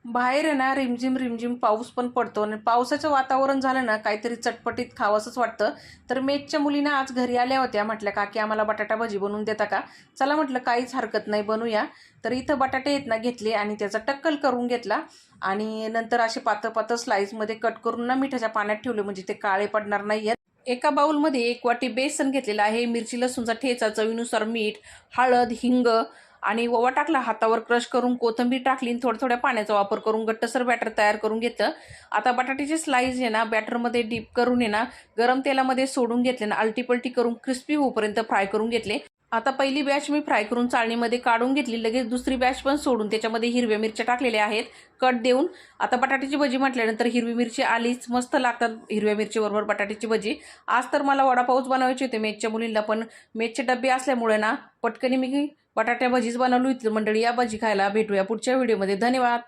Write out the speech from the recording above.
बाहेर आहे ना रिमझिम रिमझिम पाऊस पण पडतो आणि पावसाचं वातावरण झालं ना काहीतरी चटपटीत खावंसंच वाटतं. तर मेसच्या मुलीना आज घरी आल्या होत्या. म्हटल्या काकी आम्हाला बटाटा भजी बनवून देता का? चला म्हटलं काहीच हरकत नाही, बनवूया. तर इथं बटाटे आहेत ना घेतले आणि त्याचा टक्कल करून घेतला आणि नंतर असे पातळ पातळ स्लाईसमध्ये कट करून ना मिठाच्या पाण्यात ठेवले म्हणजे ते काळे पडणार नाही आहेत. एका बाउलमध्ये 1 वाटी बेसन घेतलेलं आहे, मिरची लसूणचा ठेचा, चवीनुसार मीठ, हळद, हिंग आणि ओवा टाकला, हातावर क्रश करून कोथिंबीर टाकली आणि थोड्या थोड्या पाण्याचा वापर करून घट्टसर बॅटर तयार करून घेतलं. आता बटाट्याचे स्लाइस आहे ना बॅटरमध्ये डीप करून आहे ना गरम तेलामध्ये सोडून घेतले ना आलटीपलटी करून क्रिस्पी होईपर्यंत फ्राय करून घेतले. आता पहिली बॅच मी फ्राय करून चाळणीमध्ये काढून घेतली. लगेच दुसरी बॅच पण सोडून त्याच्यामध्ये हिरव्या मिरच्या टाकलेल्या आहेत कट देऊन. आता बटाट्याची भजी म्हटल्यानंतर हिरवी मिरची आलीच, मस्त लागतात हिरव्या मिरचीबरोबर बटाट्याची भजी. आज तर मला वडापावच बनवायचे होते मेसच्या मुलींना, पण मेसचे डबे असल्यामुळे ना पटकनी मी बटाट्या भजीच बनवली होती. मंडळी या भजी खायला. भेटूया पुढच्या व्हिडिओमध्ये. धन्यवाद.